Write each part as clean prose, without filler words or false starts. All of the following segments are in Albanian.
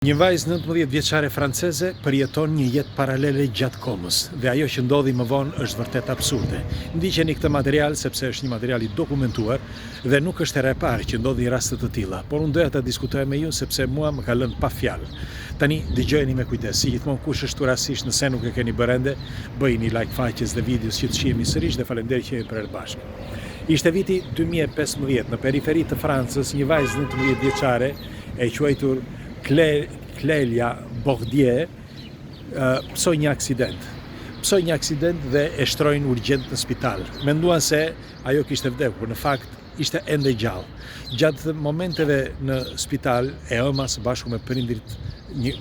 Një vajzë 19 vjeçare franceze përjeton një jetë paralele gjatë komës dhe ajo që ndodhi më vonë është vërtet absurde. Ndiqeni këtë material sepse është një material i dokumentuar dhe nuk është hera e parë që ndodhin raste të tilla, por unë doja ta diskutoj me ju sepse mua më ka lënë pa fjalë. Tani dëgjojeni me kujdes, si gjithmonë kush është rastësisht nëse nuk e keni bërë ende, bëjini like faqes dhe videos që të shihemi sërish dhe faleminderit që jemi për bashkë. Ishte viti 2015 në periferi të Francës, një vajzë 19 vjeçare e quajtur Clélia Bordier pësoj një aksident dhe e shtrojnë urgjent në spital. Menduan se ajo kishte vdekur, në fakt ishte ende gjallë. Gjatë momenteve në spital e ëma së bashku me prindrit,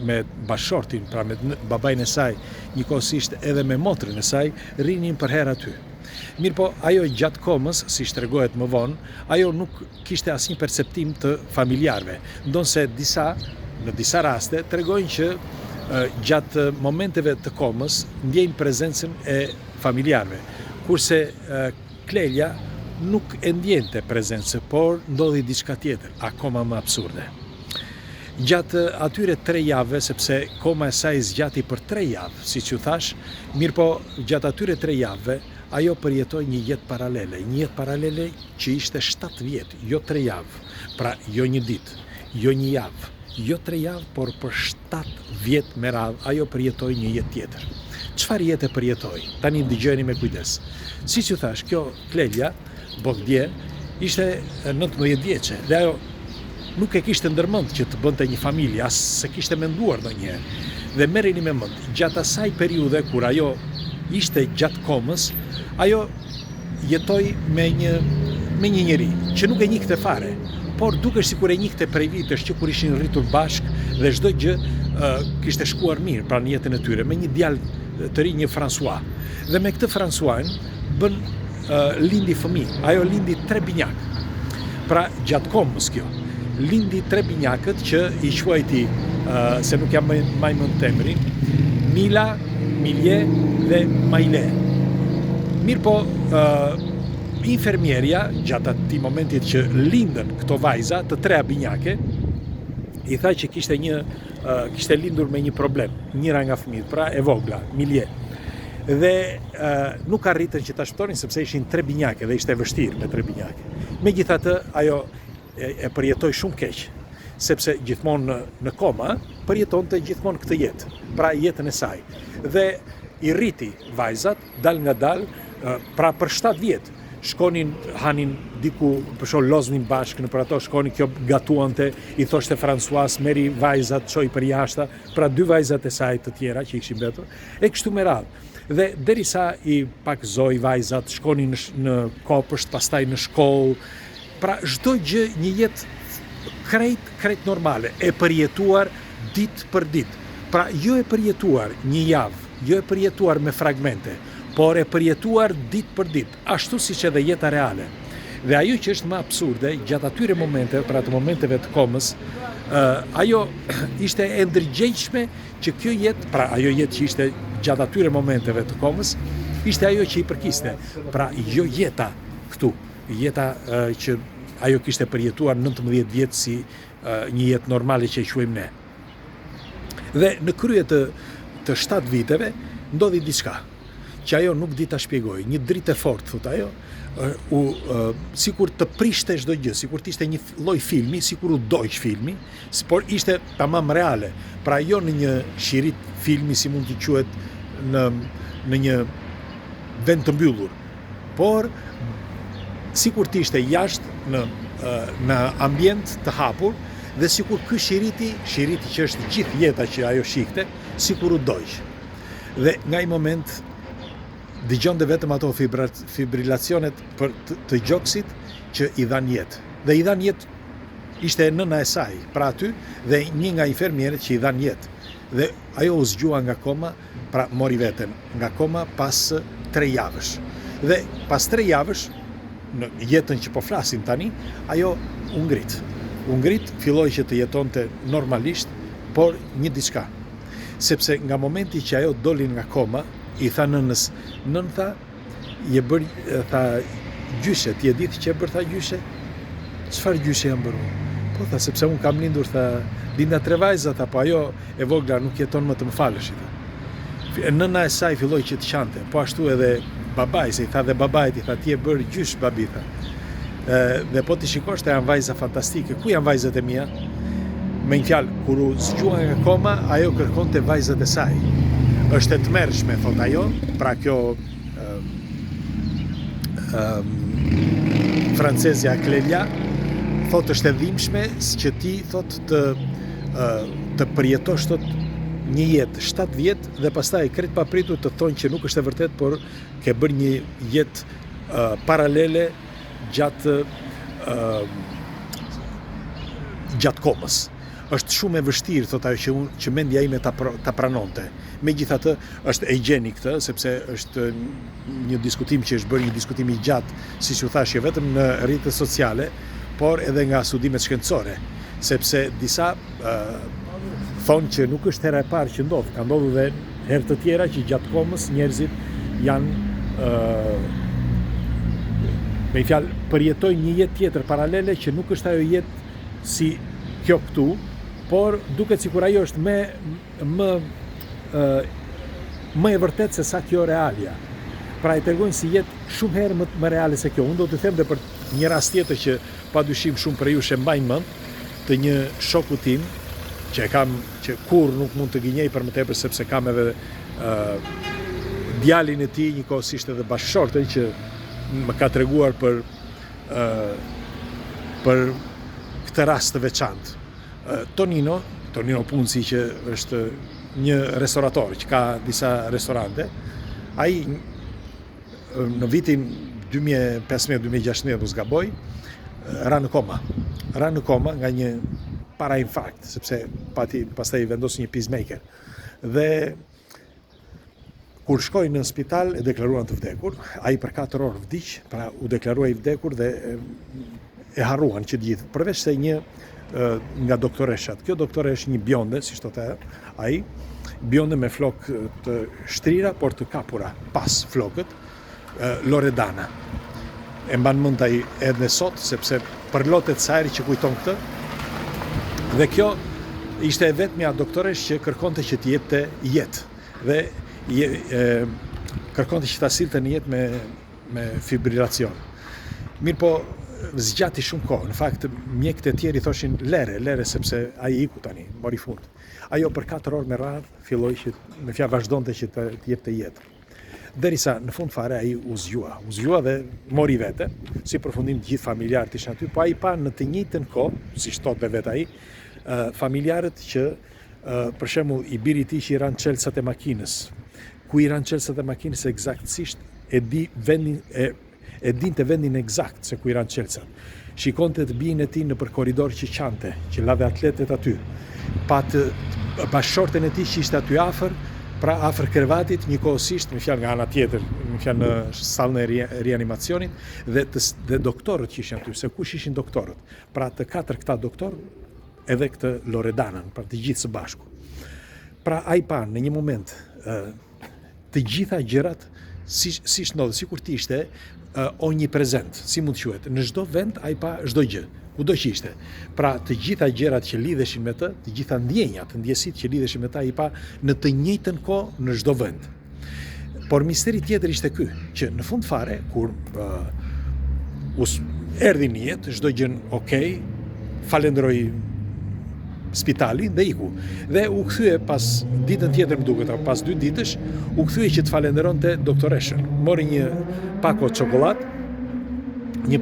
me bashortin, pra me babajnë e saj, njëkohësisht edhe me motrën e saj, rinin për herë aty. Mirë po, ajo gjatë komës, si shtregohet më vonë, ajo nuk kishte asnjë perceptim të familjarve, ndonse në disa raste tregojnë që gjatë momenteve të komës ndjejnë prezencën e familjarve, kurse Clélia nuk e ndjente prezencë, por ndodhi diçka tjetër, akoma më absurde. Gjatë atyre 3 javëve, sepse koma e saj zgjati për 3 javë, siç ju thash, mirë po gjatë atyre 3 javëve ajo përjetoi një jetë paralele që ishte 7 vjetë, jo 3 javë, pra jo një ditë, jo një javë, jo 3 javë, por për 7 vjetë me radhë ajo përjetoi një jetë tjetër. Çfarë jete përjetoi? Tani dëgjoni me kujdes. Siç ju thash, kjo Clélia Bordier ishte 19 vjeçe dhe ajo nuk e kishte ndërmend që të bënte një familje, as se kishte menduar ndonjëherë. Dhe merreni me mend, gjatë asaj periudhe kur ajo ishte gjatë komës, ajo jetoi me një njeri që nuk e njihte fare, por dukesh sikur e njihte prej vitesh që kur ishin rritur bashkë dhe çdo gjë kishte shkuar mirë pra në jetën e tyre, me një djalë të ri, një François. Dhe me këtë François lindi fëmijë. Ajo lindi 3 binjak. Pra gjatë komës kjo, lindi 3 binjakët që i quajti, se nuk jam më mend emrin, Mila, Milie dhe Maile. Mirë po, infermierja, gjatë atij momentit që lindën këto vajza, të 3 binjake, i tha që kishte lindur me një problem, njëra nga fëmijët, pra e vogla, Milie. Dhe nuk arritën që ta shpëtonin sepse ishin 3 binjake dhe ishte vështirë me 3 binjake. Megjithatë, ajo e përjetoi shumë keq, sepse gjithmonë në koma përjetonte gjithmonë këtë jetë, pra jetën e saj. Dhe i rriti vajzat, dal nga dal, pra për 7 vjetë. Shkonin, hanin diku, përshon loznin bashkë, në për ato shkonin, kjo gatuante, i thoshte François, meri vajzat, çoj për jashta, pra 2 vajzat e saj të tjera që ishin mbetur, e kështu me radhë. Dhe derisa i pakzoi vajzat, shkonin në kopësht, pastaj në shkollë, pra çdo gjë një jetë krejt normale, e përjetuar ditë për ditë. Pra jo e përjetuar një javë, jo e përjetuar me fragmente, por e përjetuar ditë për ditë, ashtu siç edhe jeta reale. Dhe ajo që është më absurde, gjatë atyre momente, pra të momenteve të komës, ajo ishte e ndërgjegjshme që kjo jetë, pra ajo jetë që ishte gjatë atyre momenteve të komës, ishte ajo që i përkiste. Pra jo jeta këtu, jeta që ajo kishte përjetuar 19 vjetë si një jetë normale që e quajmë ne. Dhe në krye të 7 viteve ndodhi diçka që ajo nuk di ta shpjegoj, një dritë e fortë, thot ajo, sikur të prishte çdo gjë, sikur të ishte një lloj filmi, sikur u doq filmi, por ishte tamam reale. Pra jo në një shirit filmi si mund të quhet në një vend të mbyllur, por sikur të ishte jashtë në ambient të hapur dhe sikur ky shiriti që është gjithë jeta që ajo shihte, sikur u doq. Dhe nga i moment dëgjonte vetëm ato fibrilacionet të gjoksit që i dhan jetë. Dhe i dhan jetë ishte nëna e saj, pra aty, dhe një nga infermierët që i dhan jetë. Dhe ajo u zgjua nga koma, pra mori veten nga koma pas 3 javësh. Dhe pas 3 javësh, në jetën që po flasim tani, ajo u ngrit, filloi që të jetonte normalisht, por një diçka. Sepse nga momenti që ajo doli nga koma, i tha nënës, nën tha, tha gjyshe, ti e ditë që e bërë tha gjyshe? Çfarë gjyshe jam bërë? Po tha, sepse unë kam lindur, tha, linda 3 vajzat, apo ajo e vogla nuk jeton më të më falësh, tha. Nëna e saj filloi që të qante, po ashtu edhe babai, se i tha dhe babait, i tha, ti e bërë gjysh babi, tha. Dhe po ti shikosh, të janë vajza fantastike. Ku janë vajzat e mia? Me një fjalë, kur u zgjua nga koma, ajo kërkonte vajzat e saj. Është e tmerrshme, thot ajo, pra kjo francezja Clelia, thot është e dhimbshme që ti thot të përjetosh thot një jetë 7 vjet dhe pastaj krejt papritur të thonë që nuk është e vërtet, por ke bërë një jetë paralele gjatë komës. Është shumë e vështirë, thot ajo, që mendja ime ta pranonte. Megjithatë, është e gjeni këtë, sepse është një diskutim që është bërë një diskutim i gjatë, siç u thash, jo vetëm në rrjetet sociale, por edhe nga studimet shkencore, sepse disa thonë që nuk është hera e parë që ndodh, ka ndodhur dhe herë të tjera që gjatë komës njerëzit janë me fjalë përjetojnë një jetë tjetër paralele që nuk është ajo jetë si kjo këtu, por duket sikur ajo është më e vërtet se sa kjo realja. Pra i tregojnë si jetë shumë herë më reale se kjo. Unë do të them dhe për një rast tjetër që padyshim shumë për ju e mbajnë mend, të një shoku tim që kur nuk mund të gënjej për më tepër, sepse kam edhe djalin e tij, njëkohësisht edhe bashkëshortën, që më ka treguar për këtë rast të veçantë. Tonino Punzi, që është një restorator që ka disa restorante, ai në vitin 2015-2016, mos gaboj, ra në koma nga një parainfarkt, sepse pastaj vendosi një pacemaker. Dhe kur shkoi në spital e deklaruan të vdekur, ai për 4 orë vdiq, pra u deklarua i vdekur dhe e harruan që gjithë, përveç se një nga doktoreshat. Kjo doktoresh një bjonde, si thotë ai, bjonde me flok të shtrira, por të kapura pas flokët, Loredana. E mban mend ai edhe sot, sepse përlotet sa herë që kujton këtë. Dhe kjo ishte e vetmja doktoresh që kërkonte që t'i jepte jetë. Dhe kërkonte që ta silte në jetë me fibrilacion. Mirë po, zgjati shumë kohë. Në fakt, mjekët e tjerë i thoshin lere, sepse ai iku tani, mori fund. Ajo për 4 orë me radhë filloi që me fjalë vazhdonte që të jepte jetë. Derisa në fund fare ai u zgjua dhe mori vete, si përfundim të gjithë familjarët ishin aty, po ai pa në të njëjtën kohë, siç thotë vetë ai, familjarët që për shembull i biri i tij që i ran çelësat e makinës. Ku i ran çelësat e makinës eksaktësisht e dinte vendin eksakt se ku i ran çelësat. Shikonte të bijin e tij nëpër korridor që qante, që lave atletet aty. Pat bashkëshorten e tij që ishte aty afër, pra afër krevatit, njëkohësisht, me fjalë nga ana tjetër, me fjalë në sallën e rianimacionit, dhe doktorët që ishin aty, se kush ishin doktorët? Pra të 4 këta doktorë, edhe këtë Loredanën, pra të gjithë së bashku. Pra ai pa në një moment të gjitha gjërat si ndodhe, sikur të ishte omnipresent, si mund të quhet. Në çdo vend ai pa çdo gjë, kudo që ishte. Pra të gjitha gjërat që lidheshin me të, të gjitha ndjenjat, ndjesitë që lidheshin me ta, ai pa në të njëjtën kohë në çdo vend. Por misteri tjetër ishte ky, që në fund fare kur erdhi në jetë, çdo gjë okay, falenderoi spitalin dhe iku. Dhe u kthye pas ditën tjetër, më duket, pas 2 ditësh, u kthye që të falenderonte doktoreshën. Mori një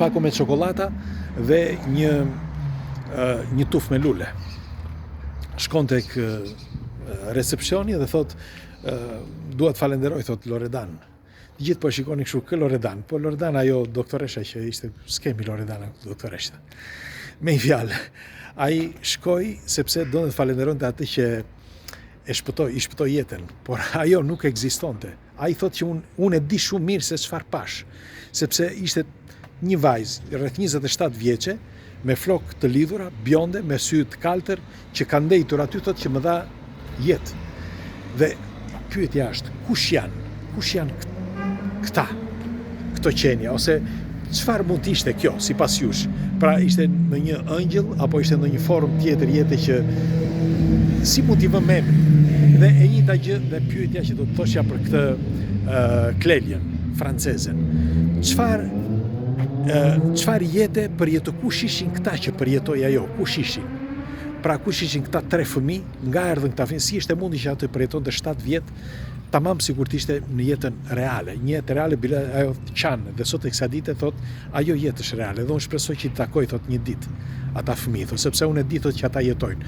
pako me çokolata dhe një tufë me lule. Shkon tek recepcioni dhe thot dua të falenderoj, thot Loredan. Gjithë po shikonin kështu kë Loredan, po Loredan ajo doktoresha që ishte, s'kemi Loredana doktoresha. Me një fjalë, ai shkoi sepse donte të falenderonte atë që i shpëtoi jetën, por ajo nuk ekzistonte. Ai thotë që unë e di shumë mirë se çfarë pash, sepse ishte një vajzë rreth 27 vjeçe me flokë të lidhura, bjonde, me sy të kaltër, që ka ndejtur aty, thotë që më dha jetë. Dhe pyetja është, kush janë këto qenia, ose çfarë mund të ishte kjo, sipas jush? Pra ishte në një ëngjëll apo ishte në një formë tjetër jete që si mund t'i vëmë emrin? Dhe e njëjta gjë dhe pyetja që do të thoshja për këtë Cleliën, francezen. Çfarë jete kush ishin këta që përjetoi ajo? Kush ishin? Pra kush ishin këta 3 fëmijë, nga erdhën këta fëmijë, si ishte mundi që atë përjetonte 7 vjet, tamam sikur të ishte në jetën reale. Një jetë reale bile ajo qanë, dhe sot e kësa dite thot, ajo jetë është reale, dhe unë shpresoj që i takoj thot një ditë ata fëmijë, thot, sepse unë e di thot që ata jetojnë.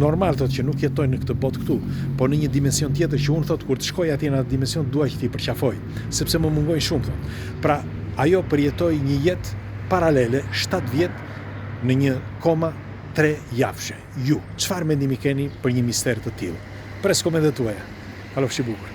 Normal thot që nuk jetojnë në këtë botë këtu, por në një dimension tjetër që unë thot kur të shkoj atje në atë dimension dua që t'i përqafoj, sepse më mungojnë shumë thot. Pra ajo përjetoi një jetë paralele 7 vjet në një koma 3 javshe. Ju, çfarë mendimi keni për një mister të tillë? Pres komentet tuaja. Kalofshi bukur.